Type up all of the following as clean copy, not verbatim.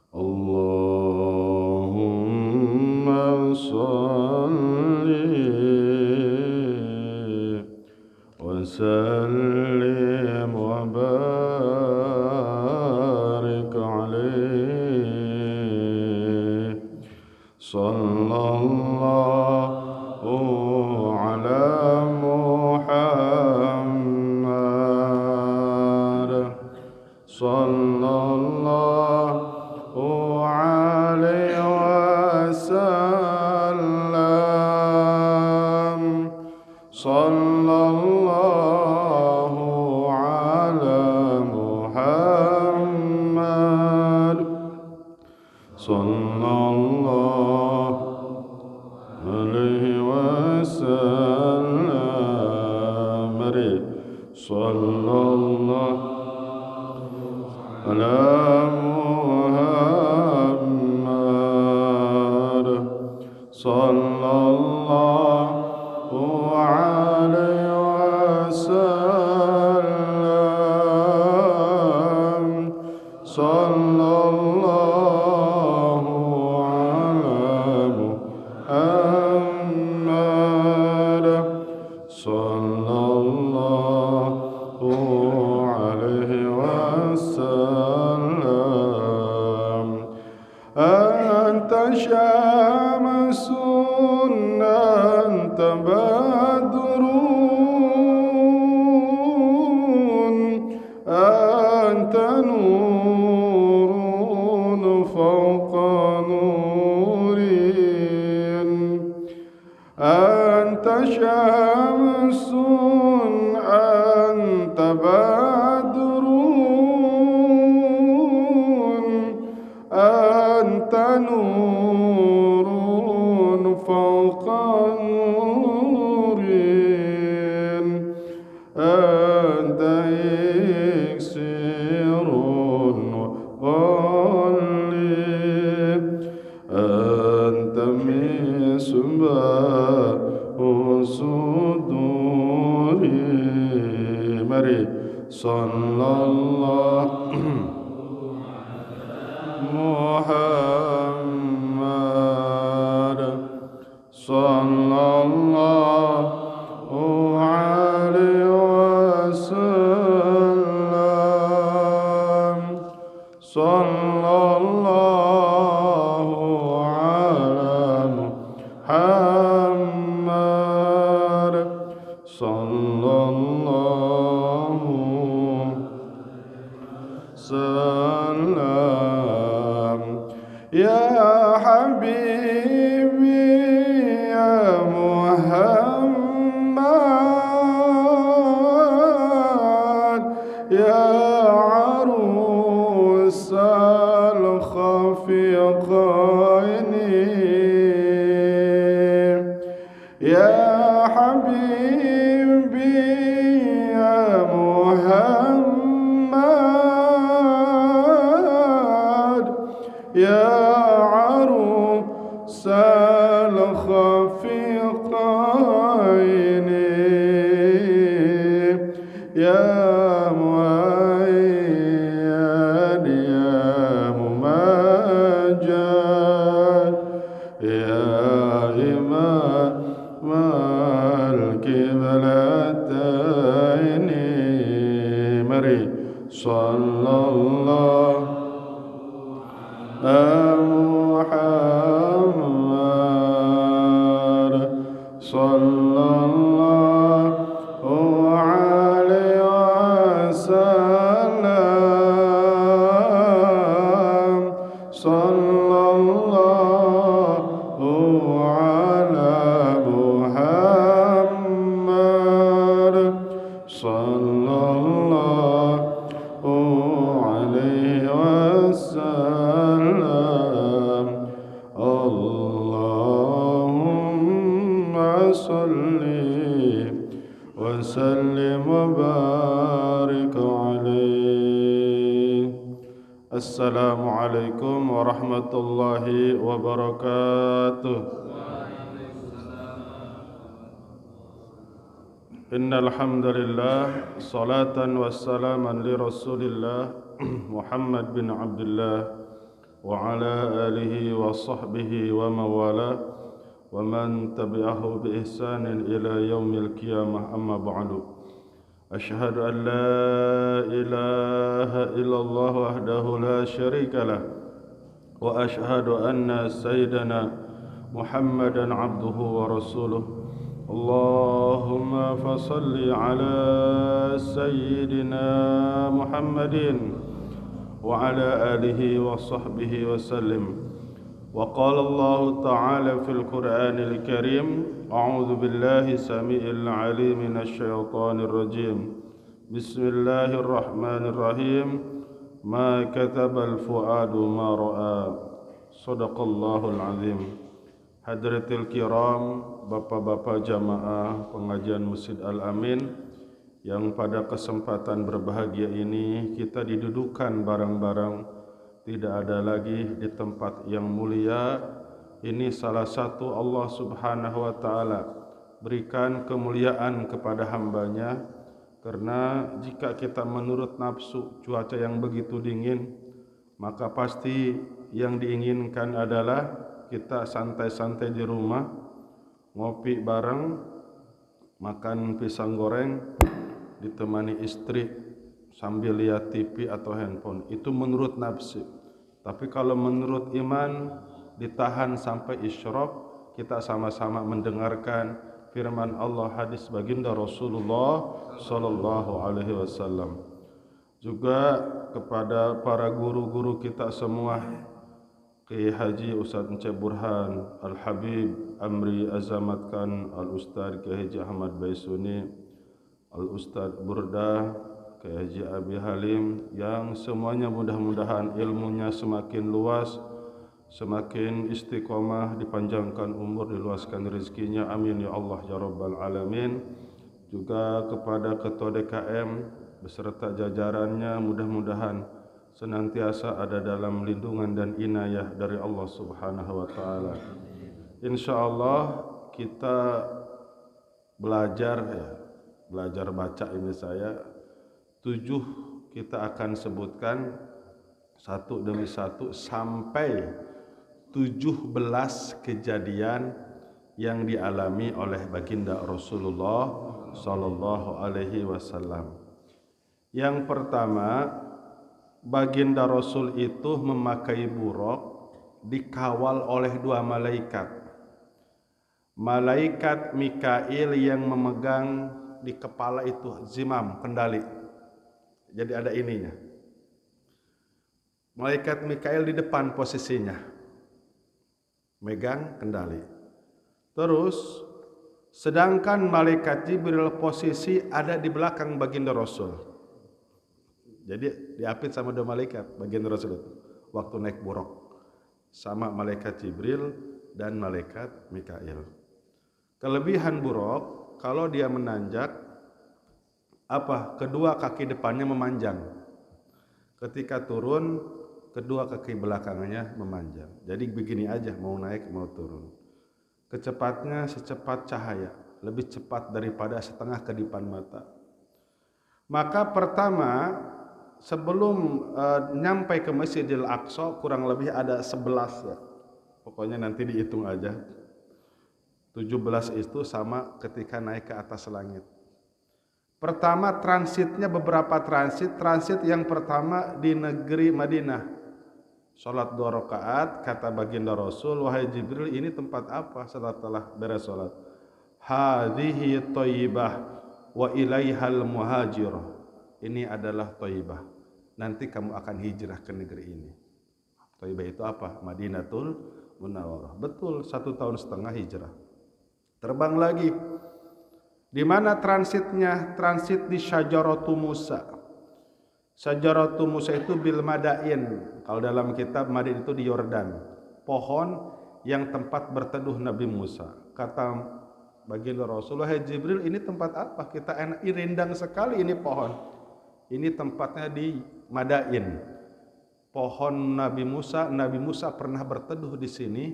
Allahumma salli wa sallim wa barik alaihi. Sallallahu ala Muhammad. Sallallahu alaihi wasallam. Sallallahu ala Muhammad. Sallallahu alaihi wasallam. Mari. Sallallahu ala Muhammad. Sallallahu alaihi wasallam. Sallallahu ala Muhammad. Sallallahu alaihi wasallam. Anta syamsun, anta badrun, anta nurun fawqa nurin. Anta syamsun, anta badrun, anta nurun fawqa nurin. Anta iksirun wa ghalib, anta misbahu suduri. Mari. Sallallahu Muhammad. Sallallahu alaihi wasallam. Sallallahu ala Muhammad. Sallallahu sallam. Ya habibi ya Muhammad, ya arusal khafiqaini. Ya habibi ya Muhammad, ya arusal khafiqaini. Ya muayyad ya mumajjad, ya imam al-qiblataini. Mari. Sallallahu Muhammad. Sallallahu alaihi wasallam. Sallallahu ala Muhammad. Sallallahu alaihi wasallam. Allahumma salli wa sallim wa barik alaihi. Assalamualaikum warahmatullahi wabarakatuh. Innal hamdalillah, salatan wassalaman li Rasulillah Muhammad bin Abdullah وعلى آله وصحبه ومن والاه ومن تبعه بإحسان إلى يوم القيامة. أما بعد، أشهد أن لا إله إلا الله وحده لا شريك له، وأشهد أن سيدنا محمدا عبده ورسوله. اللهم فصل على سيدنا محمد وعلى آله وصحبه وسلم. وقال الله تعالى في القرآن الكريم: أعوذ بالله السميع العليم من الشيطان الرجيم. بسم الله الرحمن الرحيم. ما كتب الفؤاد ما رأى. صدق الله العظيم. Hadratil kiram, bapak-bapak jamaah pengajian Masjid Al-Amin, yang pada kesempatan berbahagia ini kita didudukan bareng-bareng, tidak ada lagi di tempat yang mulia ini. Salah satu Allah Subhanahu wa Ta'ala berikan kemuliaan kepada hambanya, karena jika kita menurut nafsu cuaca yang begitu dingin, maka pasti yang diinginkan adalah kita santai-santai di rumah, ngopi bareng, makan pisang goreng, ditemani istri sambil lihat TV atau handphone. Itu menurut nafsu. Tapi kalau menurut iman, ditahan sampai isyraq, kita sama-sama mendengarkan firman Allah, hadis baginda Rasulullah sallallahu alaihi wasallam. Juga kepada para guru-guru kita semua, Kiai Haji Ustaz Encep Burhan, Al-Habib Amri Azamat Khan, Al-Ustaz Kiai Haji Ahmad Baisuni, Al-Ustaz Burdah, Kiai Haji Abi Halim, yang semuanya mudah-mudahan ilmunya semakin luas, semakin istiqomah, dipanjangkan umur, diluaskan rezekinya, amin ya Allah ya Rabbal Alamin. Juga kepada Ketua DKM beserta jajarannya, mudah-mudahan senantiasa ada dalam lindungan dan inayah dari Allah Subhanahu wa Ta'ala. InsyaAllah kita belajar baca ini saya 7 kita akan sebutkan satu demi satu sampai 17 kejadian yang dialami oleh baginda Rasulullah sallallahu alaihi wasallam. Yang pertama, baginda Rasul itu memakai buruk, dikawal oleh 2 malaikat. Malaikat Mikail yang memegang di kepala itu zimam, kendali. Jadi ada ininya. Malaikat Mikail di depan posisinya, megang kendali. Terus sedangkan malaikat Jibril posisi ada di belakang baginda Rasul. Jadi diapit sama 2 malaikat baginda Rasul itu waktu naik buruk, sama malaikat Jibril dan malaikat Mikail. Kelebihan buruk, kalau dia menanjak, kedua kaki depannya memanjang. Ketika turun, kedua kaki belakangnya memanjang. Jadi begini aja, mau naik mau turun. Kecepatnya secepat cahaya, lebih cepat daripada setengah kedipan mata. Maka pertama, sebelum nyampai ke Masjidil Aqsa, kurang lebih ada 11 ya. Pokoknya nanti dihitung aja. 17 itu sama ketika naik ke atas langit. Pertama transitnya beberapa transit yang pertama di negeri Madinah. Salat 2 rakaat, kata baginda Rasul, wahai Jibril, ini tempat apa setelah beres salat? Hadhihi Thayyibah wa ilaihal muhajir. Ini adalah Thayyibah. Nanti kamu akan hijrah ke negeri ini. Thayyibah itu apa? Madinatul Munawwarah. Betul, 1,5 tahun hijrah. Terbang lagi. Di mana transitnya? Transit di Syajaratu Musa. Syajaratu Musa itu bil Madain. Kalau dalam kitab, Madain itu di Yordan. Pohon yang tempat berteduh Nabi Musa. Kata baginda Rasulullah, hai Jibril, ini tempat apa? Kita enak, rindang sekali ini pohon. Ini tempatnya di Madain. Pohon Nabi Musa pernah berteduh di sini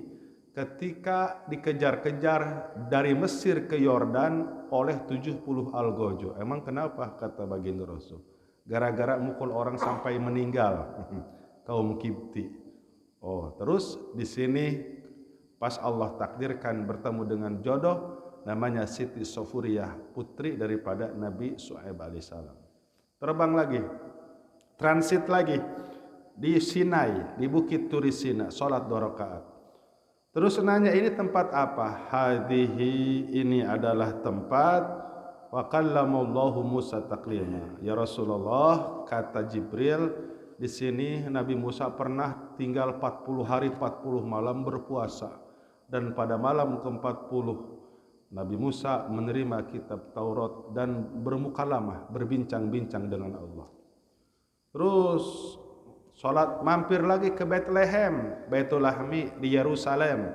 ketika dikejar-kejar dari Mesir ke Yordan oleh 70 algojo. Emang kenapa? Kata baginda Rasul. Gara-gara mukul orang sampai meninggal. Kaum Kipti. Terus di sini pas Allah takdirkan bertemu dengan jodoh, namanya Siti Sofuriyah, putri daripada Nabi Syuaib alaihissalam. Terbang lagi, transit lagi di Sinai, di Bukit Turi Sina, sholat 2 rakaat. Terus nanya, ini tempat apa? Hadhihi, ini adalah tempat wa kallamallahu Musa taklima. Ya Rasulullah, kata Jibril, di sini Nabi Musa pernah tinggal 40 hari 40 malam berpuasa, dan pada malam ke-40 Nabi Musa menerima kitab Taurat dan bermukalamah, berbincang-bincang dengan Allah. Terus sholat, mampir lagi ke Bethlehem, Baitul Lahmi di Yerusalem.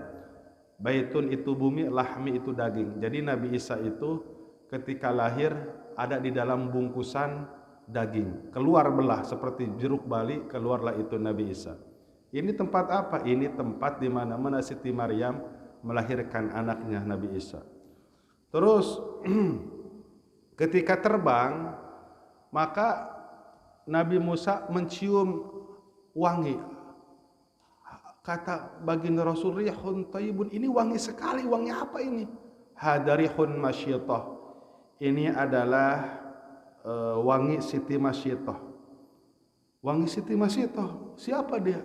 Baitun itu bumi, lahmi itu daging. Jadi Nabi Isa itu ketika lahir ada di dalam bungkusan daging. Keluar belah seperti jeruk bali, keluarlah itu Nabi Isa. Ini tempat apa? Ini tempat di mana Siti Maryam melahirkan anaknya Nabi Isa. Terus ketika terbang, maka Nabi Musa mencium wangi. Kata baginda Rasul, rihun thayyibun, ini wangi sekali. Wangi apa ini? Hadarihun masyitah. Ini adalah wangi Siti Masyitah. Wangi Siti Masyitah, siapa dia?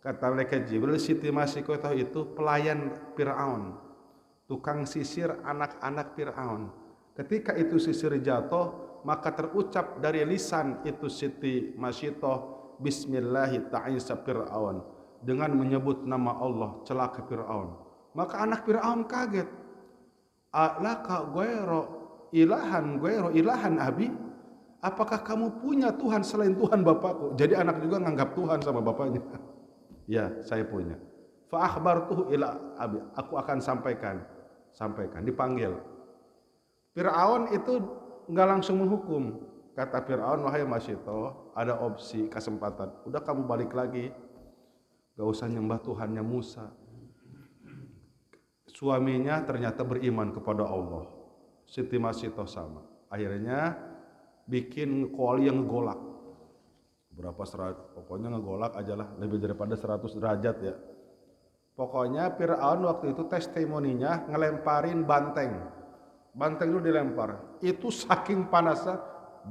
Kata malaikat Jibril, Siti Masyitah itu pelayan Fir'aun, tukang sisir anak-anak Fir'aun. Ketika itu sisir jatuh, maka terucap dari lisan itu Siti Masyitah, Bismillahi ta'isa Fir'aun, dengan menyebut nama Allah, celaka Fir'aun. Maka anak Fir'aun kaget. Alaka ghairu ilahan abi? Apakah kamu punya Tuhan selain Tuhan bapakku? Jadi anak juga nganggap Tuhan sama bapaknya. Ya, saya punya. Fa akhbartuhu ila abi, aku akan sampaikan. Dipanggil. Fir'aun itu enggak langsung menghukum. Kata Fir'aun, wahai Masyitah, ada opsi, kesempatan. Udah kamu balik lagi. Gak usah nyembah Tuhannya Musa. Suaminya ternyata beriman kepada Allah. Siti Masyitah sama. Akhirnya bikin kuali yang ngegolak. Berapa pokoknya ngegolak aja lah, lebih daripada 100 derajat ya. Pokoknya Fir'aun waktu itu testimoninya ngelemparin banteng. Banteng itu dilempar. Itu saking panasnya,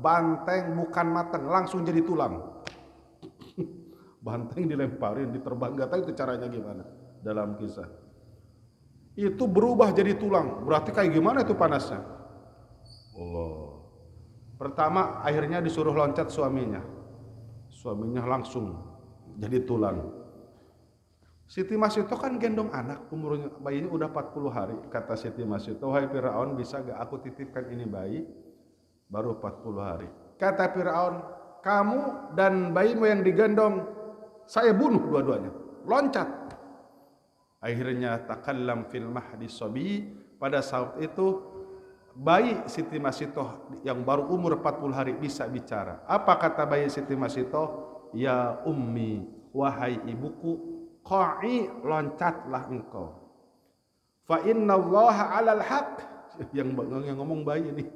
banteng bukan matang, langsung jadi tulang. Banteng dilemparin, diterbang, gak tahu itu caranya gimana dalam kisah. Itu berubah jadi tulang. Berarti kayak gimana itu panasnya? Allah. Pertama akhirnya disuruh loncat suaminya. Suaminya langsung jadi tulang. Siti Masyitah kan gendong anak, umurnya bayinya udah 40 hari. Kata Siti Masyitah, wahai Fir'aun, bisa gak aku titipkan ini bayi? Baru 40 hari. Kata Fir'aun, kamu dan bayimu yang digendong saya bunuh dua-duanya. Loncat. Akhirnya takallam fil mahdi sabi, pada saat itu bayi Siti Masyitah yang baru umur 40 hari bisa bicara. Apa kata bayi Siti Masyitah? Ya ummi, wahai ibuku, qa'i, loncatlah engkau. Fa innallaha 'alal haq, yang ngomong bayi ini.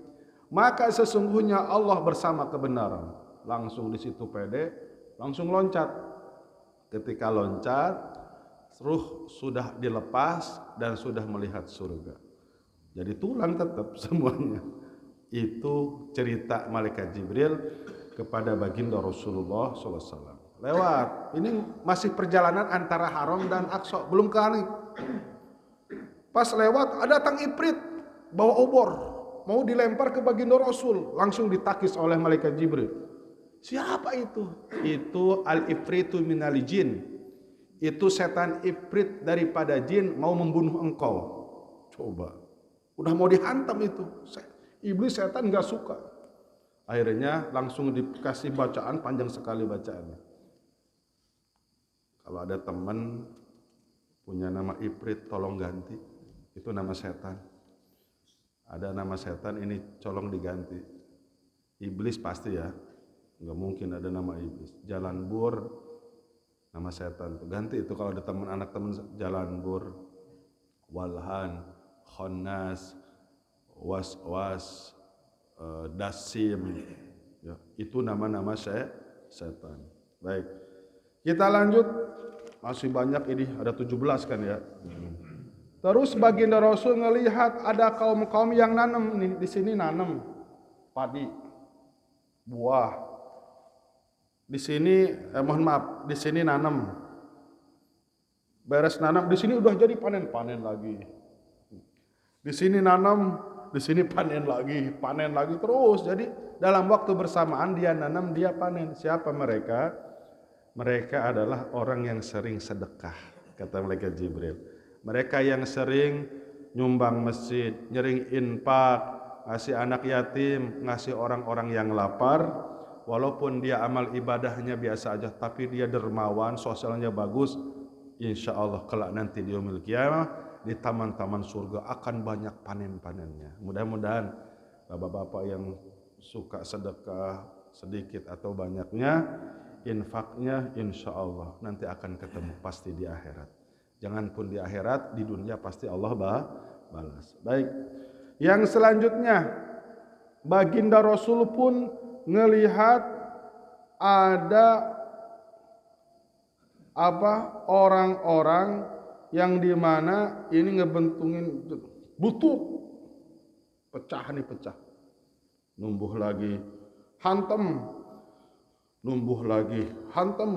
Maka sesungguhnya Allah bersama kebenaran. Langsung di situ pede, langsung loncat. Ketika loncat, ruh sudah dilepas dan sudah melihat surga. Jadi tulang tetap semuanya. Itu cerita malaikat Jibril kepada baginda Rasulullah SAW. Lewat. Ini masih perjalanan antara Haram dan Aqsa, belum kali. Pas lewat ada datang Ifrit bawa obor, mau dilempar ke baginda Rasul, langsung ditakis oleh malaikat Jibril. Siapa itu? Itu al-ifritu minal jin. Itu setan ifrit daripada jin mau membunuh engkau. Coba. Udah mau dihantam itu. Iblis setan gak suka. Akhirnya langsung dikasih bacaan, panjang sekali bacaannya. Kalau ada teman punya nama ifrit, tolong ganti. Itu nama setan. Ada nama setan, ini colong diganti. Iblis pasti ya. Nggak mungkin ada nama iblis. Jalan Bur, nama setan. Ganti itu kalau ada teman, anak teman, Jalan Bur, Walhan, Khonnas, Was-was, Dasim. Ya, itu nama-nama setan. Baik. Kita lanjut. Masih banyak ini, ada 17 kan ya. Terus baginda Rasul ngelihat ada kaum-kaum yang nanam nih, di sini nanam padi, buah. Di sini mohon maaf, di sini nanam. Beres nanam, di sini udah jadi panen lagi. Di sini nanam, di sini panen lagi terus. Jadi dalam waktu bersamaan dia nanam, dia panen. Siapa mereka? Mereka adalah orang yang sering sedekah, kata malaikat Jibril. Mereka yang sering nyumbang masjid, nyering infak, ngasih anak yatim, ngasih orang-orang yang lapar. Walaupun dia amal ibadahnya biasa aja, tapi dia dermawan, sosialnya bagus. Insya Allah kelak nanti di yaumil qiyamah di taman-taman surga akan banyak panen-panennya. Mudah-mudahan bapak-bapak yang suka sedekah sedikit atau banyaknya, infaknya insya Allah nanti akan ketemu pasti di akhirat. Jangan pun di akhirat, di dunia pasti Allah balas. Baik. Yang selanjutnya, baginda Rasul pun ngelihat ada orang-orang yang dimana ini ngebentungin butuh, pecah, numbuh lagi, hantam, numbuh lagi, hantam,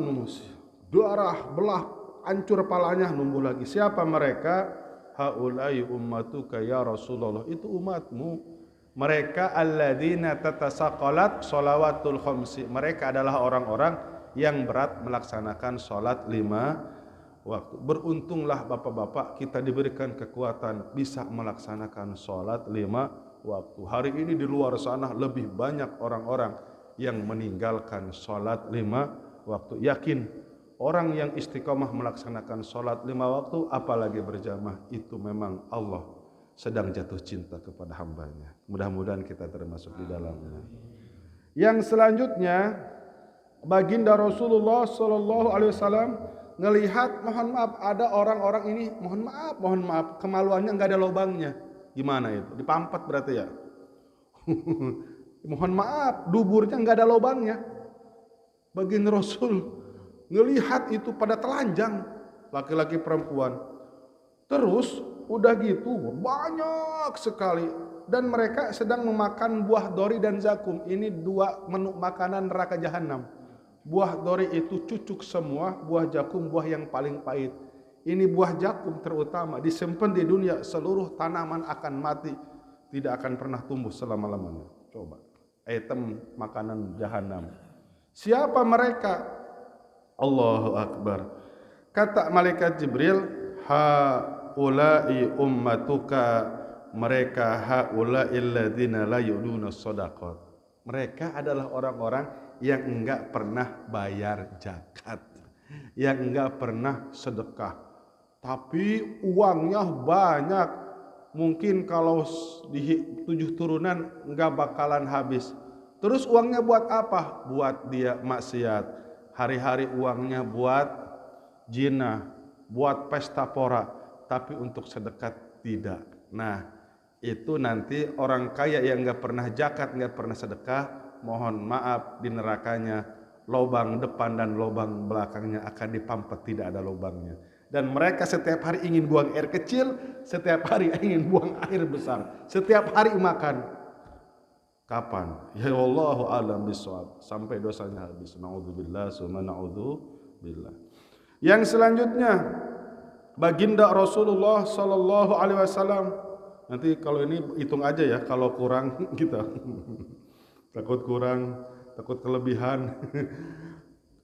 darah, belah, hancur palanya, numbuh lagi. Siapa mereka? Haulai ummatuka ya Rasulullah, itu umatmu. Mereka alladzina tatasaqalat shalawatul khamsi. Mereka adalah orang-orang yang berat melaksanakan sholat 5 waktu. Beruntunglah bapak-bapak kita diberikan kekuatan bisa melaksanakan sholat 5 waktu. Hari ini di luar sana lebih banyak orang-orang yang meninggalkan sholat 5 waktu. Yakin orang yang istiqomah melaksanakan sholat 5 waktu, apalagi berjamaah, itu memang Allah sedang jatuh cinta kepada hambanya. Mudah-mudahan kita termasuk di dalamnya. Yang selanjutnya, baginda Rasulullah Shallallahu Alaihi Wasallam ngelihat, mohon maaf, ada orang-orang ini, mohon maaf, kemaluannya nggak ada lubangnya. Gimana itu? Dipampat berarti ya? Mohon maaf, duburnya nggak ada lubangnya. Baginda Rasul ngelihat itu pada telanjang, laki-laki perempuan. Terus udah gitu banyak sekali, dan mereka sedang memakan buah dori dan zakum. Ini 2 menu makanan neraka jahanam. Buah dori itu cucuk semua, buah jakum buah yang paling pahit. Ini buah jakum terutama disimpan di dunia, seluruh tanaman akan mati, tidak akan pernah tumbuh selama-lamanya. Coba, item makanan jahanam. Siapa mereka? Allahu Akbar. Kata malaikat Jibril, haula'i ummatuka, mereka haula'il ladzina la yu'duna shadaqat. Mereka adalah orang-orang yang enggak pernah bayar zakat, yang enggak pernah sedekah, tapi uangnya banyak. Mungkin kalau di 7 turunan enggak bakalan habis. Terus uangnya buat apa? Buat dia maksiat. Hari-hari uangnya buat zina, buat pesta pora, tapi untuk sedekah tidak. Nah, itu nanti orang kaya yang enggak pernah zakat, enggak pernah sedekah, mohon maaf, di nerakanya lubang depan dan lubang belakangnya akan dipampat, tidak ada lubangnya. Dan mereka setiap hari ingin buang air kecil, setiap hari ingin buang air besar, setiap hari makan. Kapan? Ya Allahu a'lam bishawab. Sampai dosanya habis. Naudzubillah, summa naudzubillah. Yang selanjutnya, baginda Rasulullah Sallallahu Alaihi Wasallam. Nanti kalau ini hitung aja ya, kalau kurang kita takut kurang, takut kelebihan.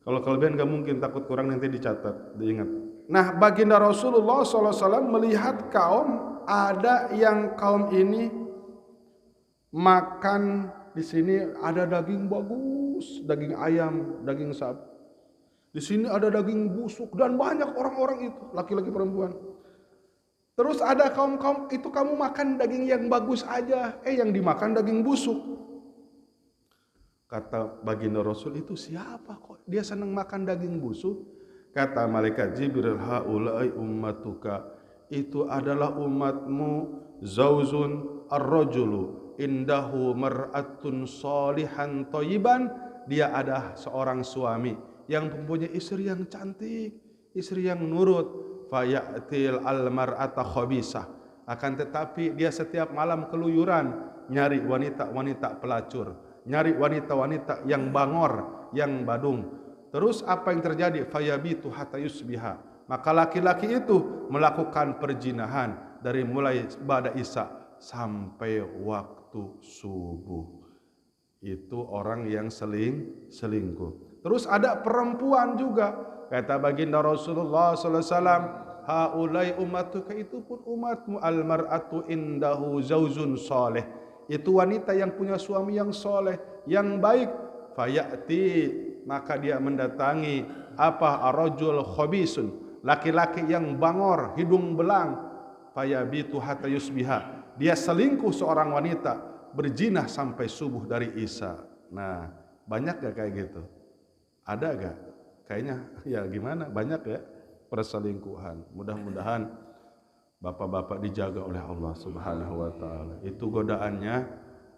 Kalau kelebihan gak mungkin, takut kurang nanti dicatat, diingat. Nah, baginda Rasulullah SAW melihat kaum, ada yang kaum ini makan, di sini ada daging bagus, daging ayam, daging sapi. Di sini ada daging busuk, dan banyak orang-orang itu, laki-laki perempuan. Terus ada kaum-kaum itu, kamu makan daging yang bagus aja, yang dimakan daging busuk. Kata baginda Rasul, itu siapa kok dia senang makan daging busuk? Kata malaikat Jibril, haulai ummatuka, itu adalah umatmu. Zauzun ar-rajulu indahu mar'atun sholihan thayyiban, dia ada seorang suami yang mempunyai istri yang cantik, istri yang nurut. Fayatil almar'ata khabisah, akan tetapi dia setiap malam keluyuran nyari wanita-wanita pelacur, nyari wanita-wanita yang bangor, yang badung. Terus apa yang terjadi? Fayabitu hatta yusbiha, maka laki-laki itu melakukan perzinahan dari mulai ba'da isya sampai waktu subuh. Itu orang yang selingkuh. Terus ada perempuan juga, kata baginda Rasulullah sallallahu alaihi wasallam, haulai ummatuka, itu pun umatmu, almar'atu indahu zaujun soleh, itu wanita yang punya suami yang soleh, yang baik. Fayati, maka dia mendatangi apa, arrajul khabisun, laki-laki yang bangor, hidung belang. Fayabitu hatta yusbiha, dia selingkuh seorang wanita, berzina sampai subuh dari isya. Nah, banyak gak kayak gitu? Ada gak? Kayaknya ya gimana, banyak ya perselingkuhan. Mudah-mudahan bapak-bapak dijaga oleh Allah Subhanahu wa taala. Itu godaannya,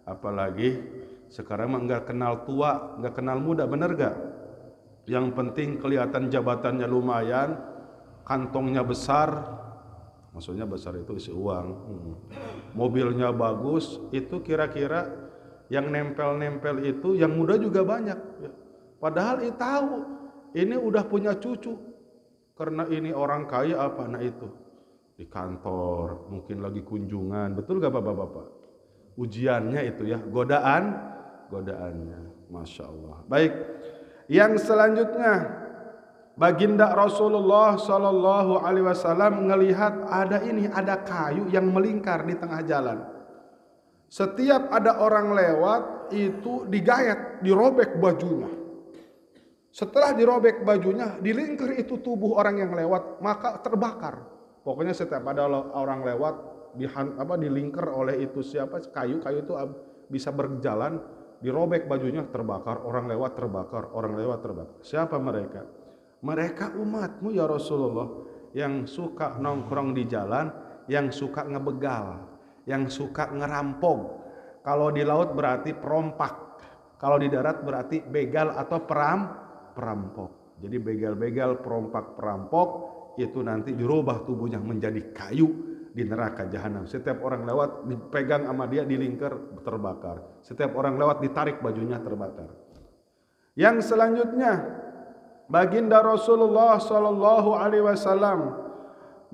apalagi sekarang mah enggak kenal tua, enggak kenal muda, bener gak? Yang penting kelihatan jabatannya lumayan, kantongnya besar, maksudnya besar itu isi uang, mobilnya bagus, itu kira-kira yang nempel-nempel itu yang muda juga banyak. Padahal tahu ini udah punya cucu, karena ini orang kaya apa, nah itu di kantor mungkin lagi kunjungan, betul gak bapak-bapak? Ujiannya itu ya, godaannya, masya Allah. Baik, yang selanjutnya, baginda Rasulullah Sallallahu Alaihi Wasallam ngelihat ada kayu yang melingkar di tengah jalan. Setiap ada orang lewat itu digayat, dirobek bajunya. Setelah dirobek bajunya, dilingkar itu tubuh orang yang lewat, maka terbakar. Pokoknya setiap ada orang lewat, dilingkar oleh itu siapa, kayu itu bisa berjalan, dirobek bajunya, terbakar, orang lewat terbakar, orang lewat terbakar. Siapa mereka? Mereka umatmu ya Rasulullah, yang suka nongkrong di jalan, yang suka ngebegal, yang suka ngerampok. Kalau di laut berarti perompak, kalau di darat berarti begal atau perampok. Jadi begal-begal, perompak-perampok itu nanti dirubah tubuhnya menjadi kayu di neraka jahanam. Setiap orang lewat dipegang sama dia, dilingkar, terbakar. Setiap orang lewat ditarik bajunya, terbakar. Yang selanjutnya, baginda Rasulullah Sallallahu Alaihi Wasallam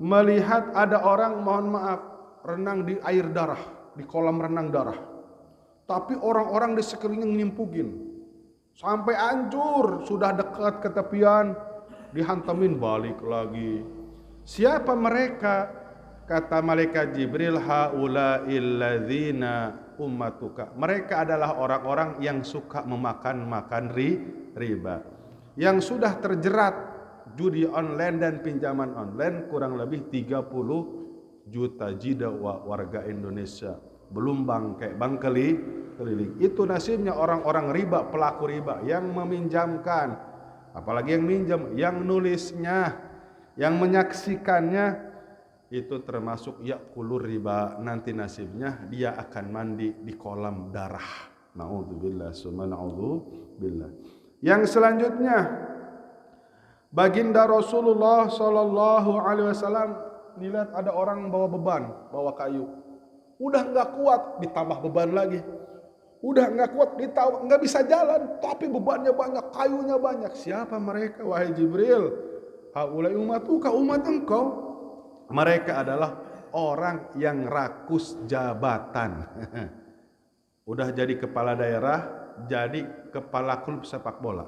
melihat ada orang, mohon maaf, renang di air darah, di kolam renang darah. Tapi orang-orang di sekelilingnya nyimpugin. Sampai hancur, sudah dekat ke tepian, dihantamin balik lagi. Siapa mereka? Kata malaikat Jibril, haula'il ladzina ummatuka. Mereka adalah orang-orang yang suka makan riba, yang sudah terjerat judi online dan pinjaman online, kurang lebih 30 juta jiwa warga Indonesia. Belum bangkai, keliling. Itu nasibnya orang-orang riba, pelaku riba, yang meminjamkan, apalagi yang minjam, yang nulisnya, yang menyaksikannya, itu termasuk yakulur riba. Nanti nasibnya dia akan mandi di kolam darah. Na'udzubillah, summa na'udzubillah. Yang selanjutnya, baginda Rasulullah Sallallahu Alaihi Wasallam dilihat ada orang bawa beban, bawa kayu. Udah nggak kuat, ditambah beban lagi. Udah nggak kuat, nggak bisa jalan, tapi bebannya banyak, kayunya banyak. Siapa mereka? Wahai Jibril, haulai ummatuka, umat engkau. Mereka adalah orang yang rakus jabatan. Udah jadi kepala daerah, jadi kepala klub sepak bola.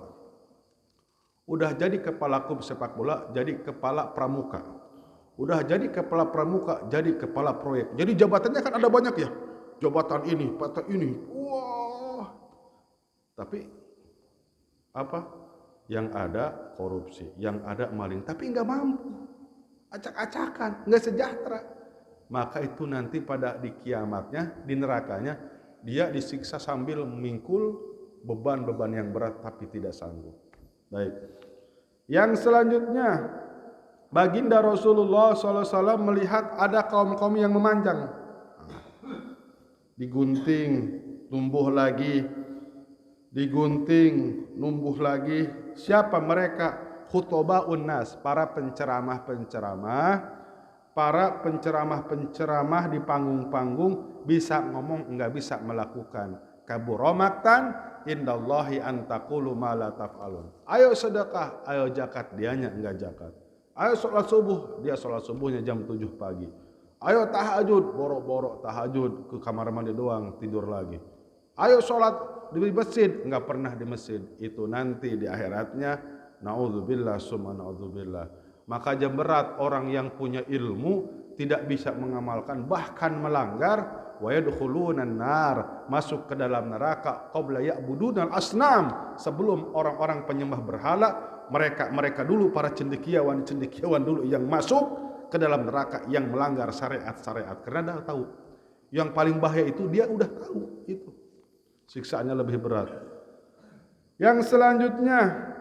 Udah jadi kepala klub sepak bola, jadi kepala pramuka. Udah jadi kepala pramuka, jadi kepala proyek. Jadi jabatannya kan ada banyak ya. Jabatan ini, jabatan ini. Wah. Tapi apa? Yang ada korupsi, yang ada maling, tapi nggak mampu. Acak-acakan, nggak sejahtera. Maka itu nanti pada di kiamatnya, di nerakanya, dia disiksa sambil memikul beban-beban yang berat tapi tidak sanggup. Baik. Yang selanjutnya, baginda Rasulullah SAW melihat ada kaum-kaum yang memanjang. Digunting, tumbuh lagi. Digunting, numbuh lagi. Siapa mereka? khutobaun nas, para penceramah di panggung-panggung bisa ngomong enggak bisa melakukan. Kaburomatan indallahi antaqulu ma la taf'alun. Ayo sedekah, ayo zakat, dianya enggak zakat. Ayo sholat subuh, dia sholat subuhnya jam 7 pagi. Ayo tahajud, borok-borok tahajud, ke kamar mandi doang, tidur lagi. Ayo sholat di masjid, enggak pernah di masjid. Itu nanti di akhiratnya, na'udzubillah summa na'udzubillah. Maka jam berat orang yang punya ilmu tidak bisa mengamalkan, bahkan melanggar. Wa yadkhulunan nar, masuk ke dalam neraka qabla ya'budunal asnam, sebelum orang-orang penyembah berhala. Mereka dulu, para cendekiawan dulu yang masuk ke dalam neraka, yang melanggar syariat karena dia tahu. Yang paling bahaya itu dia udah tahu, itu siksaannya lebih berat. Yang selanjutnya,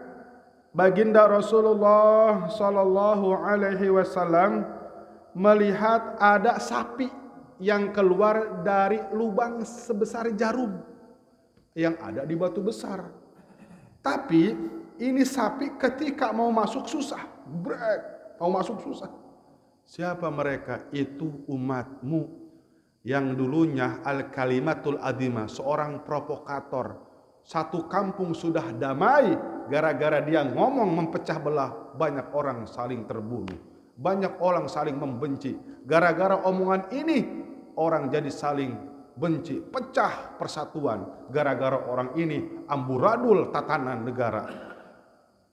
baginda Rasulullah sallallahu alaihi wasallam melihat ada sapi yang keluar dari lubang sebesar jarum yang ada di batu besar. Tapi ini sapi ketika mau masuk susah, mau masuk susah. Siapa mereka? Itu umatmu yang dulunya al-kalimatul adimah, seorang provokator. Satu kampung sudah damai gara-gara dia ngomong memecah belah, banyak orang saling terbunuh, banyak orang saling membenci. Gara-gara omongan ini orang jadi saling benci, pecah persatuan. Gara-gara orang ini amburadul tatanan negara.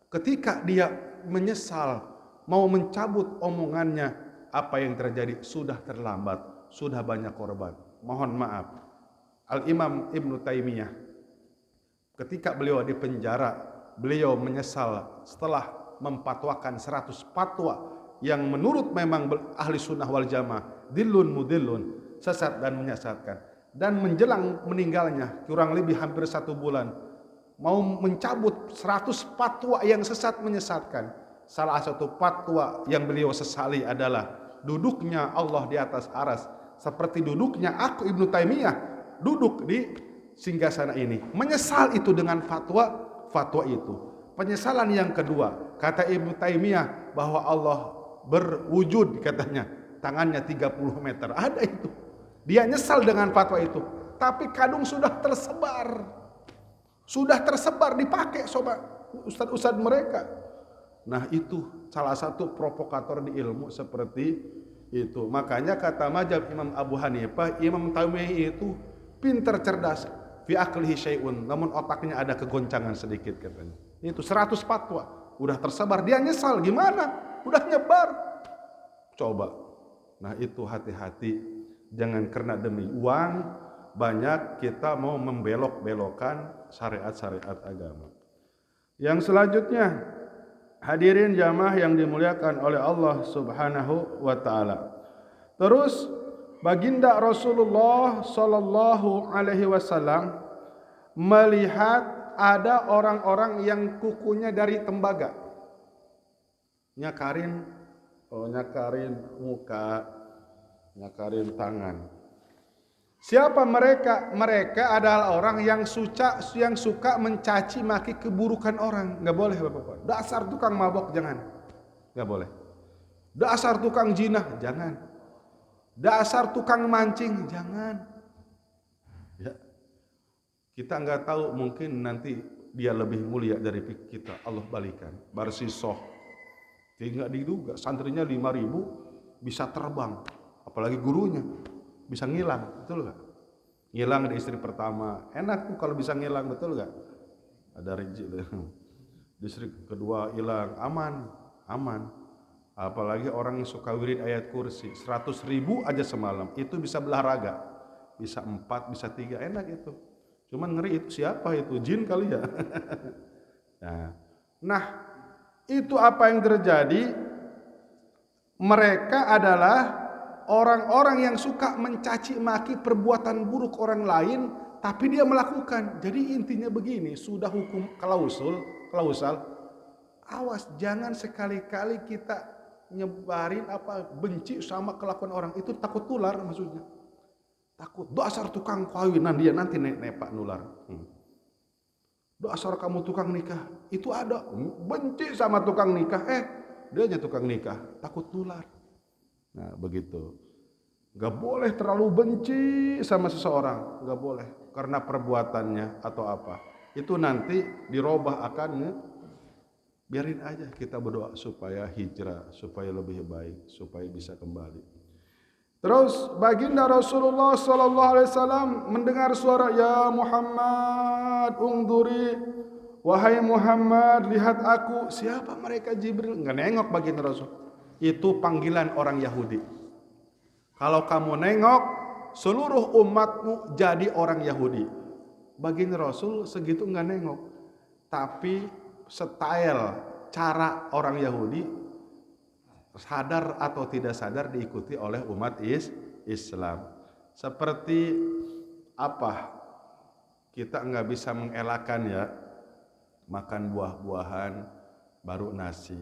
Ketika dia menyesal, mau mencabut omongannya, apa yang terjadi? Sudah terlambat, sudah banyak korban. Mohon maaf. Al-Imam Ibnu Taimiyah, ketika beliau di penjara, beliau menyesal setelah memfatwakan 100 fatwa yang menurut memang ahli sunnah wal jamaah dillun mudillun, sesat dan menyesatkan. Dan menjelang meninggalnya kurang lebih hampir 1 bulan, mau mencabut 100 fatwa yang sesat menyesatkan. Salah satu fatwa yang beliau sesali adalah duduknya Allah di atas aras seperti duduknya aku Ibnu Taimiyah duduk di singgasana ini. Menyesal itu dengan fatwa itu. Penyesalan yang kedua, kata Ibnu Taimiyah bahwa Allah berwujud, katanya tangannya 30 meter, ada itu. Dia nyesal dengan fatwa itu, tapi kadung sudah tersebar dipakai sobat ustadz-ustadz mereka. Nah, itu salah satu provokator di ilmu seperti itu. Makanya kata mazhab Imam Abu Hanifah, Imam Taimiyah itu pintar cerdas, fi aqlihi syai'un, namun otaknya ada kegoncangan sedikit katanya. Itu 100 fatwa udah tersebar, dia nyesal, gimana? Udah nyebar. Coba. Nah, itu hati-hati. Jangan karena demi uang banyak kita mau membelok-belokkan syariat-syariat agama. Yang selanjutnya, hadirin jamaah yang dimuliakan oleh Allah Subhanahu wa taala. Terus baginda Rasulullah sallallahu alaihi wasallam melihat ada orang-orang yang kukunya dari tembaga. Nyakarin muka, nyakarin tangan. Siapa mereka? Mereka adalah orang yang suka mencaci maki keburukan orang. Nggak boleh Bapak-Bapak. Dasar tukang mabok, jangan. Nggak boleh. Dasar tukang zina, jangan. Dasar tukang mancing, jangan. Ya. Kita nggak tahu, mungkin nanti dia lebih mulia dari kita. Allah balikan. Barsisoh. Tidak diduga, santrinya 5.000 bisa terbang. Apalagi gurunya bisa ngilang, betul gak? Ngilang di istri pertama, enak tuh kalau bisa ngilang, betul gak? Ada rezeki. Di istri kedua hilang, aman. Apalagi orang yang suka wirid ayat kursi, 100.000 aja semalam, itu bisa olahraga, bisa 4, bisa 3, enak itu. Cuman ngeri itu siapa itu? Jin kali ya. Nah, itu apa yang terjadi? Mereka adalah orang-orang yang suka mencaci maki perbuatan buruk orang lain, tapi dia melakukan. Jadi intinya begini, sudah hukum klausal, awas jangan sekali-kali kita nyebarin benci sama kelakuan orang itu, takut tular maksudnya. Takut dasar tukang kawinan dia nanti nepak nular. Dasar kamu tukang nikah. Itu ada. Benci sama tukang nikah. Dia aja tukang nikah. Takut nular. Nah begitu. Gak boleh terlalu benci sama seseorang. Gak boleh. Karena perbuatannya atau apa. Itu nanti dirubah akannya. Biarin aja kita berdoa supaya hijrah. Supaya lebih baik. Supaya bisa kembali. Terus baginda Rasulullah SAW mendengar suara, ya Muhammad ungduri, wahai Muhammad lihat aku. Siapa mereka? Jibril. Nggak nengok baginda Rasul. Itu panggilan orang Yahudi. Kalau kamu nengok, seluruh umatmu jadi orang Yahudi. Baginda Rasul segitu nggak nengok. Tapi style cara orang Yahudi sadar atau tidak sadar diikuti oleh umat Islam. Seperti apa? Kita nggak bisa mengelakkan ya makan buah-buahan baru nasi.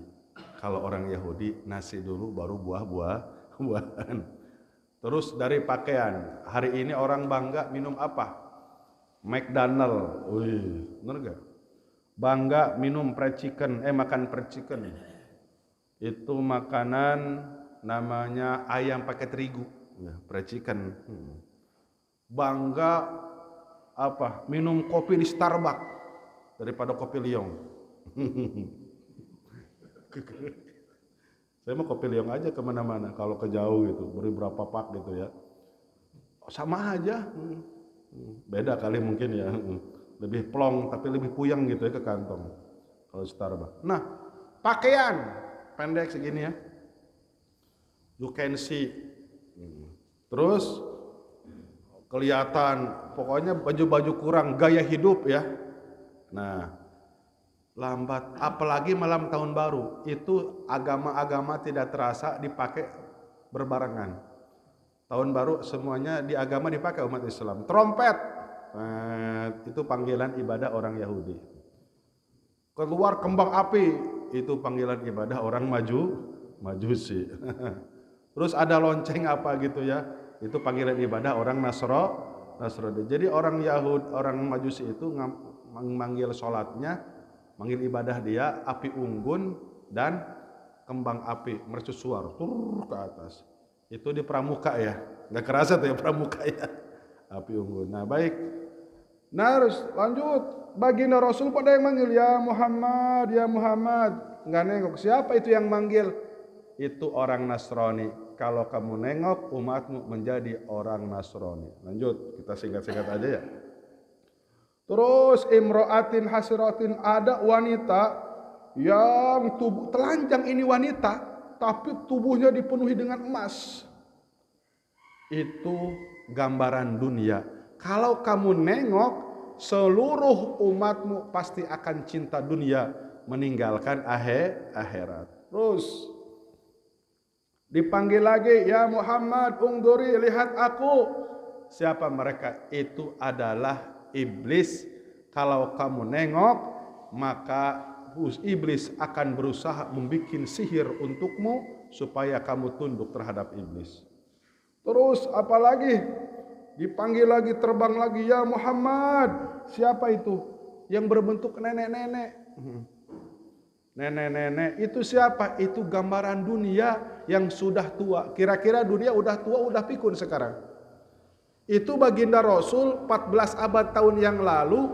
Kalau orang Yahudi nasi dulu baru buah-buahan. Terus dari pakaian, hari ini orang bangga minum apa? McDonald. Wih, bener gak? Bangga minum fried chicken, makan fried chicken. Itu makanan namanya ayam pakai terigu, ya, fried chicken. Bangga apa? Minum kopi di Starbucks daripada kopi Liong. Saya mau kopi Liong aja kemana-mana kalau ke jauh gitu, beri berapa pak gitu ya. Sama aja, beda kali mungkin ya. Lebih plong tapi lebih puyeng gitu ya ke kantong kalau Starbucks. Nah, pakaian pendek segini ya, you can see. Terus kelihatan, pokoknya baju-baju kurang, gaya hidup ya. Nah, lambat, apalagi malam tahun baru, itu agama-agama tidak terasa dipakai berbarengan. Tahun baru semuanya di agama dipakai umat Islam. Trompet, itu panggilan ibadah orang Yahudi. Keluar kembang api, itu panggilan ibadah orang Majusi. Terus ada lonceng apa gitu ya, itu panggilan ibadah orang Nasrani. Jadi orang Yahud, orang Majusi itu memanggil sholatnya, manggil ibadah dia api unggun dan kembang api mercusuar tur ke atas. Itu di pramuka ya, nggak kerasa tuh ya pramuka ya, api unggun. Nah baik, nah harus lanjut. Baginda Rasul pada yang manggil, ya Muhammad, ya Muhammad. Nggak nengok, siapa itu yang manggil? Itu orang Nasrani. Kalau kamu nengok, umatmu menjadi orang Nasrani. Lanjut, kita singkat-singkat aja ya. Terus imro'atin hasiratin, ada wanita yang tubuh telanjang, ini wanita tapi tubuhnya dipenuhi dengan emas. Itu gambaran dunia. Kalau kamu nengok, seluruh umatmu pasti akan cinta dunia, meninggalkan akhirat. Terus dipanggil lagi, ya Muhammad ungduri, lihat aku. Siapa mereka? Itu adalah iblis. Kalau kamu nengok, maka iblis akan berusaha membuat sihir untukmu supaya kamu tunduk terhadap iblis. Terus apalagi? Dipanggil lagi, terbang lagi, ya Muhammad. Siapa itu? Yang berbentuk nenek-nenek. Nenek-nenek itu siapa? Itu gambaran dunia yang sudah tua. Kira-kira dunia udah tua, udah pikun sekarang. Itu baginda Rasul 14 abad tahun yang lalu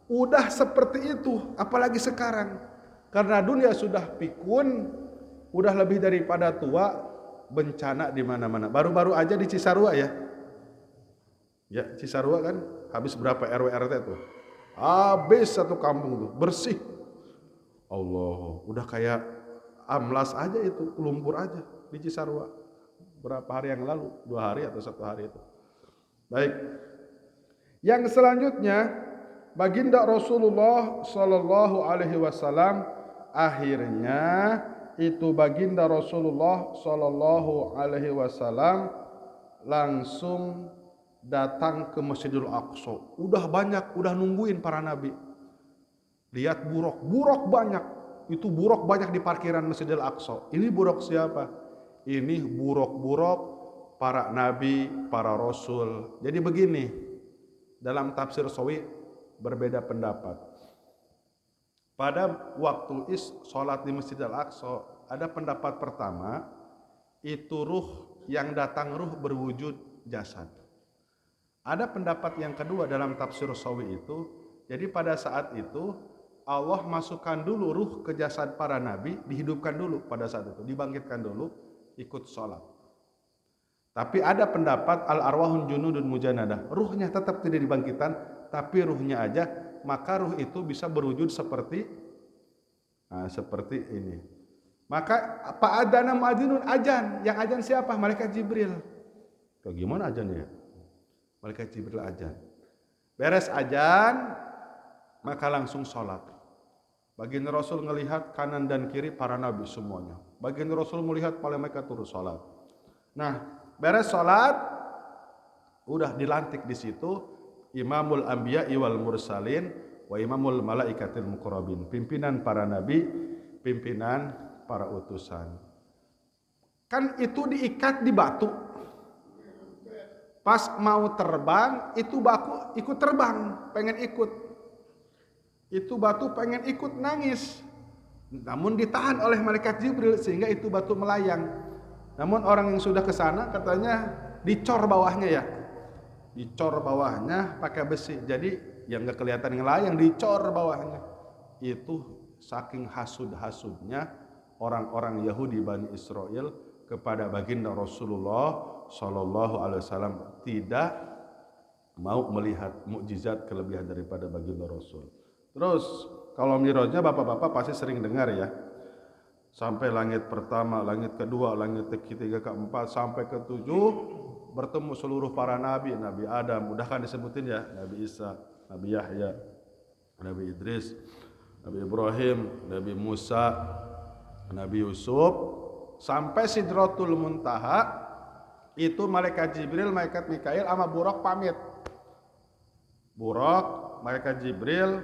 udah seperti itu, apalagi sekarang. Karena dunia sudah pikun, udah lebih daripada tua, bencana di mana-mana. Baru-baru aja di Cisarua ya. Ya, Cisarua kan habis berapa RW RT tuh? Habis satu kampung tuh, bersih. Allah, udah kayak amlas aja itu, lumpur aja di Cisarua. Berapa hari yang lalu? 2 hari atau 1 hari itu. Baik. Yang selanjutnya, baginda Rasulullah Sallallahu Alaihi Wasallam akhirnya itu baginda Rasulullah Sallallahu Alaihi Wasallam langsung datang ke Masjidil Aqsa. Udah banyak, udah nungguin para nabi. Lihat buruk banyak. Itu buruk banyak di parkiran Masjidil Aqsa. Ini buruk siapa? Ini buruk para nabi, para rasul. Jadi begini, dalam tafsir Sawi berbeda pendapat. pada waktu sholat di Masjid Al-Aqsa, ada pendapat pertama, itu ruh yang datang ruh berwujud jasad. Ada pendapat yang kedua dalam tafsir Sawi itu, jadi pada saat itu Allah masukkan dulu ruh ke jasad para nabi, dihidupkan dulu pada saat itu, dibangkitkan dulu, ikut sholat. Tapi ada pendapat al-arwahun junudun mujanadah, ruhnya tetap tidak dibangkitkan, tapi ruhnya aja, maka ruh itu bisa berwujud seperti ini. Maka fa'adzana muadzinun, azan, yang azan siapa? Malaikat Jibril. Gimana azannya? Malaikat Jibril azan. Beres azan, maka langsung sholat. Baginda Rasul melihat kanan dan kiri para nabi semuanya. Baginda Rasul melihat para malaikat turun sholat. Nah, beres sholat, udah dilantik di situ Imamul Anbiya wal Mursalin wa Imamul Malaikatil Muqarrabin, pimpinan para nabi, pimpinan para utusan. Kan itu diikat di batu. Pas mau terbang, itu batu ikut terbang, pengen ikut. Itu batu pengen ikut nangis. Namun ditahan oleh malaikat Jibril sehingga itu batu melayang. Namun orang yang sudah ke sana katanya dicor bawahnya ya. Dicor bawahnya pakai besi. Jadi yang enggak kelihatan ngelayang, dicor bawahnya. Itu saking hasud-hasudnya orang-orang Yahudi Bani Israel kepada baginda Rasulullah Shallallahu Alaihi Wasallam, tidak mau melihat mukjizat kelebihan daripada baginda Rasul. Terus kalau mirajnya bapak-bapak pasti sering dengar ya, sampai langit pertama, langit kedua, langit ketiga, keempat, sampai ketujuh bertemu seluruh para nabi, Nabi Adam, udah kan disebutin ya, Nabi Isa, Nabi Yahya, Nabi Idris, Nabi Ibrahim, Nabi Musa, Nabi Yusuf, sampai Sidratul Muntaha. Itu malaikat Jibril, malaikat Mikail sama Buraq pamit. Buraq, malaikat Jibril,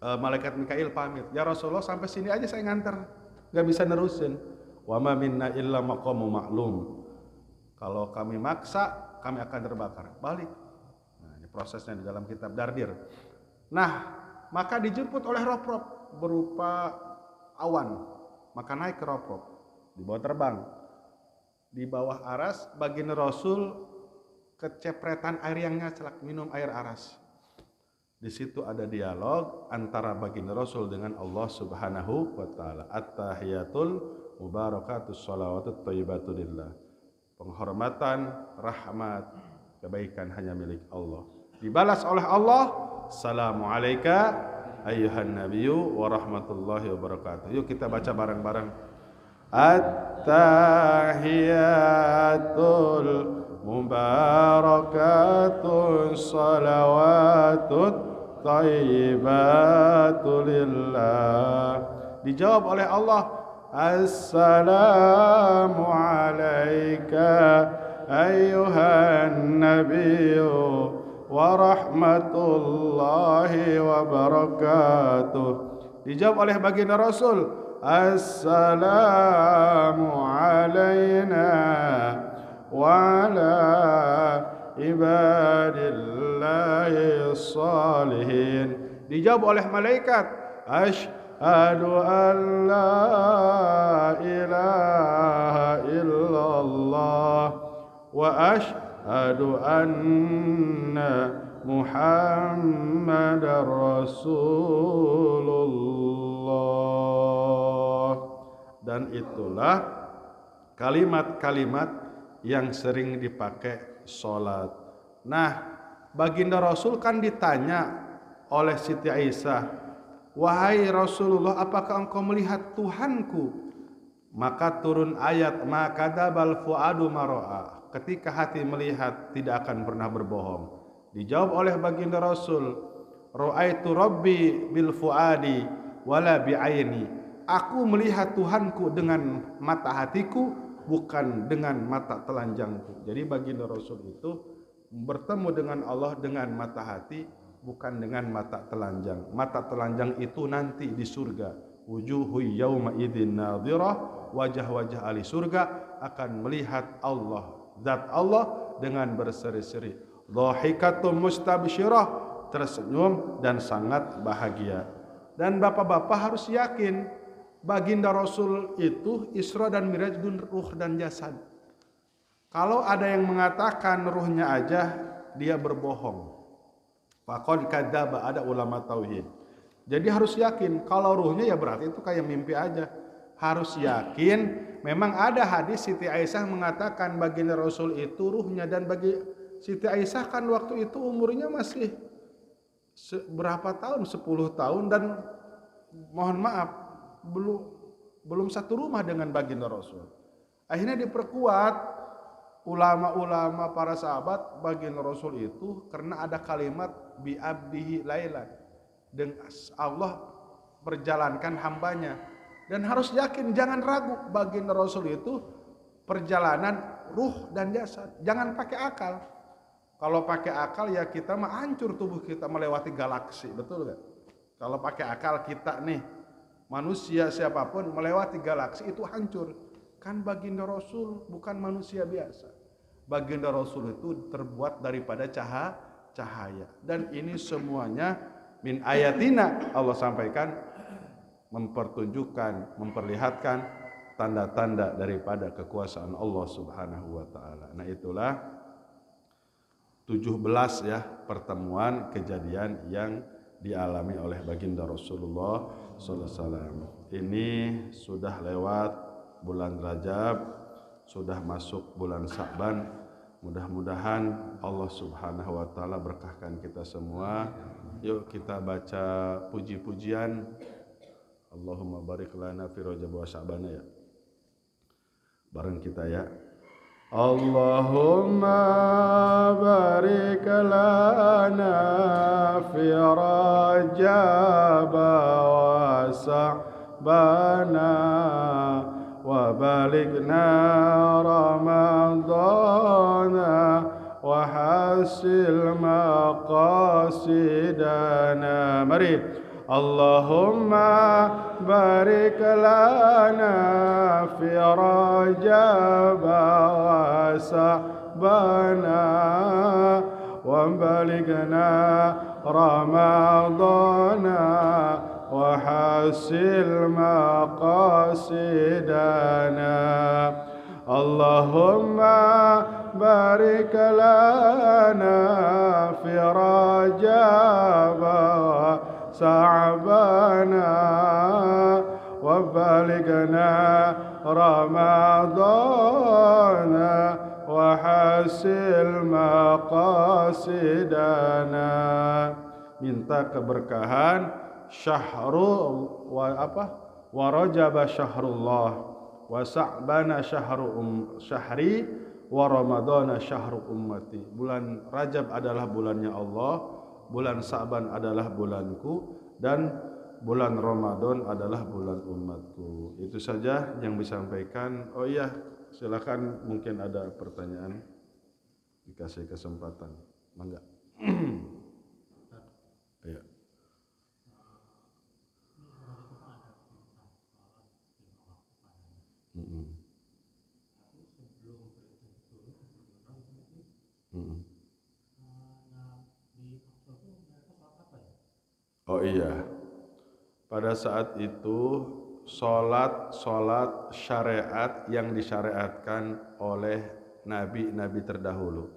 malaikat Mikail pamit. Ya Rasulullah, sampai sini aja saya nganter, gak bisa nerusin. Wa ma minna illa maqamu ma'lum. Kalau kami maksa, kami akan terbakar. Balik. Nah, ini prosesnya di dalam kitab Dardir. Nah, maka dijemput oleh Rob-Rob berupa awan. Maka naik ke Rob-Rob, dibawa terbang. Di bawah aras, baginda Rasul kecepretan air yang celak, minum air aras. Di situ ada dialog antara baginda Rasul dengan Allah Subhanahu wa taala. At-tahiyatul mubarakatus shalawatut thayyibatu lillah. Penghormatan, rahmat, kebaikan hanya milik Allah. Dibalas oleh Allah, Assalamu alayka ayyuhan nabiyyu wa rahmatullahi wa barakatuh. Yuk kita baca bareng-bareng. At-tahiyatul mubarakatun salawatut thayyibatu lillah. Dijawab oleh Allah, Assalamu alayka ayyuhan nabiyyu wa rahmatullahi wa barakatuh. Dijawab oleh baginda Rasul, Assalamu alayna wa ala ibadillahi salihin. Dijawab oleh malaikat, Asyhadu an la ilaha illallah wa asyhadu anna Muhammadar Rasulullah. Dan itulah kalimat-kalimat yang sering dipakai sholat. Nah, baginda Rasul kan ditanya oleh Siti Aisyah, wahai Rasulullah, apakah engkau melihat Tuhanku? Maka turun ayat, makadzabal fuadu maro'a. Ketika hati melihat, tidak akan pernah berbohong. Dijawab oleh baginda Rasul, ra'aitu rabbi bil fuadi wala bi'aini. Aku melihat Tuhanku dengan mata hatiku, bukan dengan mata telanjangku. Jadi baginda Rasul itu bertemu dengan Allah dengan mata hati, bukan dengan mata telanjang. Mata telanjang itu nanti di surga. Wujuhu yawma idzin nadhirah, wajah-wajah ahli surga akan melihat Allah, zat Allah dengan berseri-seri. Dhahikatun mustabsyirah, tersenyum dan sangat bahagia. Dan bapak-bapak harus yakin baginda Rasul itu Isra dan Mi'raj ruh dan jasad. Kalau ada yang mengatakan ruhnya aja, dia berbohong. Faqad kadzdzaba, ada ulama tauhid. Jadi harus yakin kalau ruhnya ya berarti itu kayak mimpi aja. Harus yakin memang ada hadis Siti Aisyah mengatakan baginda Rasul itu ruhnya, dan bagi Siti Aisyah kan waktu itu umurnya masih berapa tahun? 10 tahun, dan mohon maaf belum satu rumah dengan baginda Rasul. Akhirnya diperkuat ulama-ulama para sahabat baginda Rasul itu karena ada kalimat bi abdihi lailan, dengan Allah perjalankan hambanya. Dan harus yakin, jangan ragu, baginda Rasul itu perjalanan ruh dan jasad. Jangan pakai akal. Kalau pakai akal ya kita mah hancur tubuh kita melewati galaksi, betul gak? Kalau pakai akal kita nih, manusia siapapun melewati galaksi itu hancur. Kan baginda Rasul bukan manusia biasa. Baginda Rasul itu terbuat daripada cahaya. Dan ini semuanya min ayatina, Allah sampaikan, mempertunjukkan, memperlihatkan tanda-tanda daripada kekuasaan Allah Subhanahu wa taala. Nah, itulah 17 ya pertemuan kejadian yang dialami oleh baginda Rasulullah sallallahu alaihi wasallam. Ini sudah lewat bulan Rajab, sudah masuk bulan Sa'ban. Mudah-mudahan Allah Subhanahu wa taala berkahkan kita semua. Yuk kita baca puji-pujian. Allahumma barik lana fi Rajab wa Sa'ban ya. Bareng kita ya. Allahumma barik lana fi Rajab wa Sa'ban wa balighna Ramadana wa hasil maqasidana. Mari. Allahumma barik lana fi Rajab wa Sa'ban wa balighna Ramadana wa hasil maqasidana. Allahumma barik lana fi Rajab wa Sa'ban wa balighna Ramadana wa hasil maqasidana. Minta keberkahan syahrul wa Rajab syahrullah wa Sa'ban syahri wa Ramadana syahru ummati. Bulan Rajab adalah bulannya Allah, bulan Sa'ban adalah bulanku, dan bulan Ramadan adalah bulan umatku. Itu saja yang disampaikan. Oh iya, silakan, mungkin ada pertanyaan, dikasih kesempatan. Mangga. Ayo. Oh iya, pada saat itu sholat syariat yang disyariatkan oleh nabi-nabi terdahulu.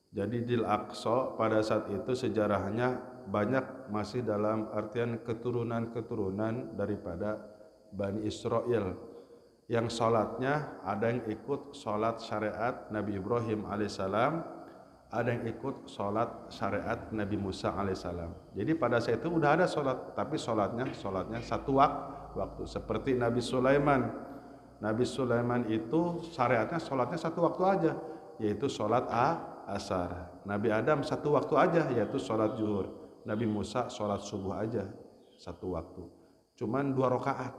Jadi di Al-Aqsa pada saat itu sejarahnya banyak masih dalam artian keturunan-keturunan daripada Bani Israel. Yang sholatnya ada yang ikut sholat syariat Nabi Ibrahim alaihissalam, ada yang ikut sholat syariat Nabi Musa alaihissalam. Jadi pada saat itu udah ada sholat, tapi sholatnya satu waktu. Seperti Nabi Sulaiman. Nabi Sulaiman itu syariatnya sholatnya satu waktu aja, yaitu sholat asar. Nabi Adam satu waktu aja, yaitu sholat zuhur. Nabi Musa sholat subuh aja satu waktu, cuman 2 rakaat.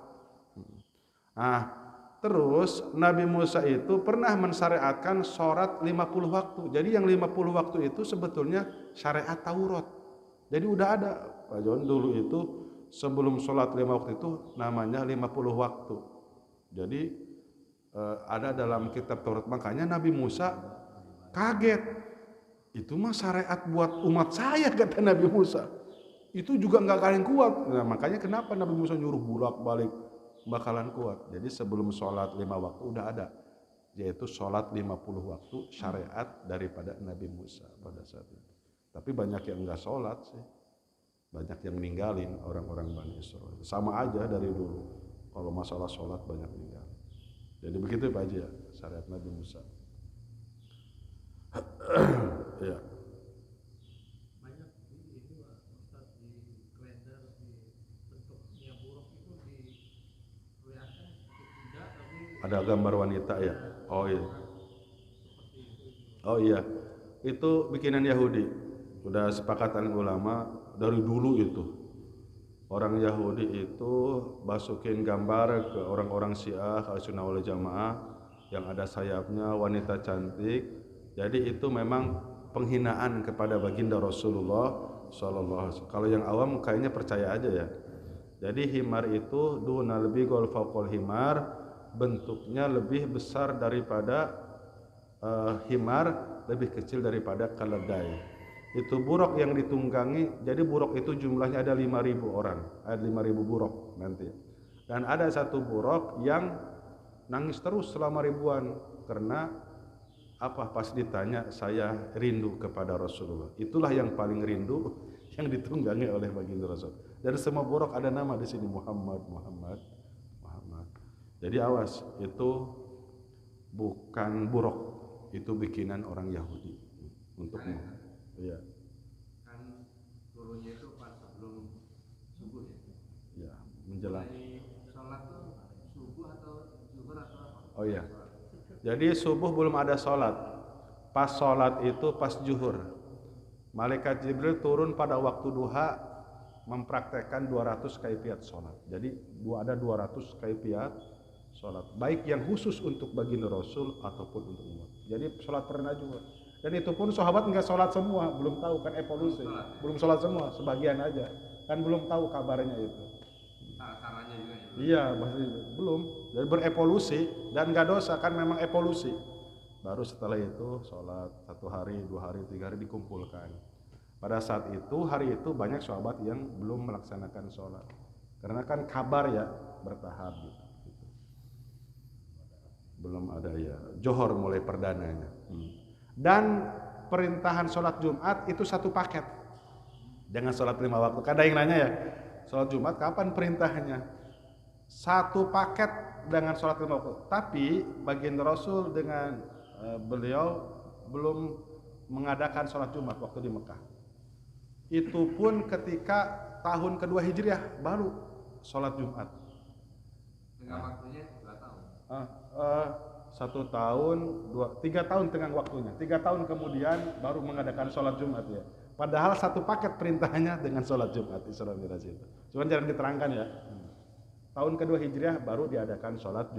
Terus Nabi Musa itu pernah mensyariatkan sholat 50 waktu. Jadi yang 50 waktu itu sebetulnya syariat Taurat. Jadi udah ada, Pak John, dulu itu sebelum sholat 5 waktu itu namanya 50 waktu. Jadi ada dalam kitab Taurat. Makanya Nabi Musa kaget. Itu mah syariat buat umat saya, kata Nabi Musa. itu juga nggak kalian kuat. Nah, makanya kenapa Nabi Musa nyuruh bolak-balik bakalan kuat. Jadi sebelum sholat 5 waktu udah ada, yaitu sholat 50 waktu syariat daripada Nabi Musa pada saat itu. Tapi banyak yang nggak sholat sih, banyak yang ninggalin orang-orang Bani Israil. Sama aja dari dulu, kalau masalah sholat banyak ninggalin. Jadi begitu Pak Haji ya, syariat Nabi Musa. Ya. Banyak ini Pak Ustaz, di kalender di bentuknya buruk itu dilihatkan tidak, tapi Ada gambar wanita ya. Oh iya. seperti itu. Oh iya. Itu bikinan Yahudi. Udah sepakatan ulama dari dulu itu. Orang Yahudi itu masukin gambar ke orang-orang Syiah Ahlussunnah wal Jamaah yang ada sayapnya, wanita cantik. Jadi itu memang penghinaan kepada baginda Rasulullah sallallahu alaihi wasallam. Kalau yang awam kayaknya percaya aja ya. Jadi himar itu dunal bigol faqul himar, bentuknya lebih besar daripada himar, lebih kecil daripada keledai. Itu buruk yang ditunggangi. Jadi buruk itu jumlahnya ada 5.000 orang, ada 5.000 buruk nanti. Dan ada satu buruk yang nangis terus selama ribuan karena apa, pas ditanya saya rindu kepada Rasulullah. Itulah yang paling rindu yang ditunggangi oleh baginda Rasul. Dan semua buruk ada nama di sini, Muhammad. Jadi awas, itu bukan buruk, itu bikinan orang Yahudi untukmu. Iya. Kan turunnya itu pas sebelum subuh ya. Ya, menjelang. Sholat tuh subuh atau zuhur atau apa? Oh iya. Jadi subuh belum ada sholat. Pas sholat itu pas zuhur. Malaikat Jibril turun pada waktu duha mempraktekkan 200 kaifiat sholat. Jadi ada 200 kaifiat sholat. Baik yang khusus untuk baginda Rasul ataupun untuk umat. Jadi sholat pernah juga. Dan itu pun sahabat nggak sholat semua, belum tahu kan evolusi, belum sholat semua, sebagian aja, kan belum tahu kabarnya itu. Caranya juga ya. Iya, masih belum. Jadi berevolusi dan nggak dosa kan memang evolusi. Baru setelah itu sholat 1 hari, 2 hari, 3 hari dikumpulkan. Pada saat itu hari itu banyak sahabat yang belum melaksanakan sholat, karena kan kabar ya bertahap gitu. Belum ada ya. Johor mulai perdananya. Dan perintahan sholat Jumat itu satu paket dengan sholat 5 waktu. Kan ada yang nanya ya, sholat Jumat kapan perintahnya? Satu paket dengan sholat 5 waktu. Tapi baginda Rasul dengan beliau belum mengadakan sholat Jumat waktu di Mekah. Itu pun ketika tahun kedua Hijriah baru sholat Jumat. Tengah waktunya 2 tahun. 1 tahun, 3 tahun tengah waktunya. 3 tahun kemudian baru mengadakan sholat Jumat ya. Padahal satu paket perintahnya dengan sholat Jumat Isra Mi'raj itu. Cuman jarang diterangkan ya. Tahun kedua Hijriah baru diadakan sholat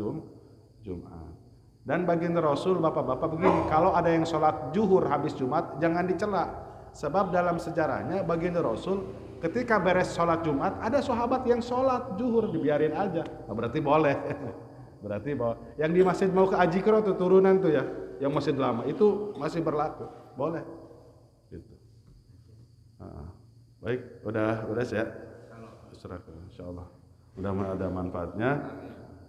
Jumat. Dan baginda Rasul, bapak-bapak begini, kalau ada yang sholat zuhur habis Jumat jangan dicela. Sebab dalam sejarahnya baginda Rasul ketika beres sholat Jumat ada sahabat yang sholat zuhur, dibiarin aja. Nah, berarti boleh. Berarti bahwa yang di masjid mau ke Ajikro tuh turunan tuh ya, yang masjid lama itu masih berlaku, boleh. Gitu. Baik, udah ya. Serahkan, insyaallah. Mudah-mudahan ada manfaatnya.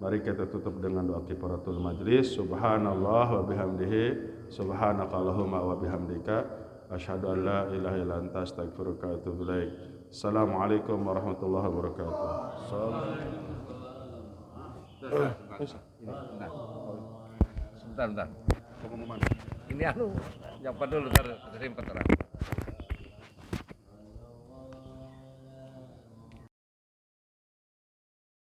Mari kita tutup dengan doa kifaratul majlis. Subhanallah wa bihamdihi, subhanakallahumma wa bihamdika, asyhadu an la ilaha illa anta, astaghfiruka wa atubu ilaik. Assalamualaikum warahmatullahi wabarakatuh. Sebentar. Pengumuman. Ini nyapa dulu ntar terima terang.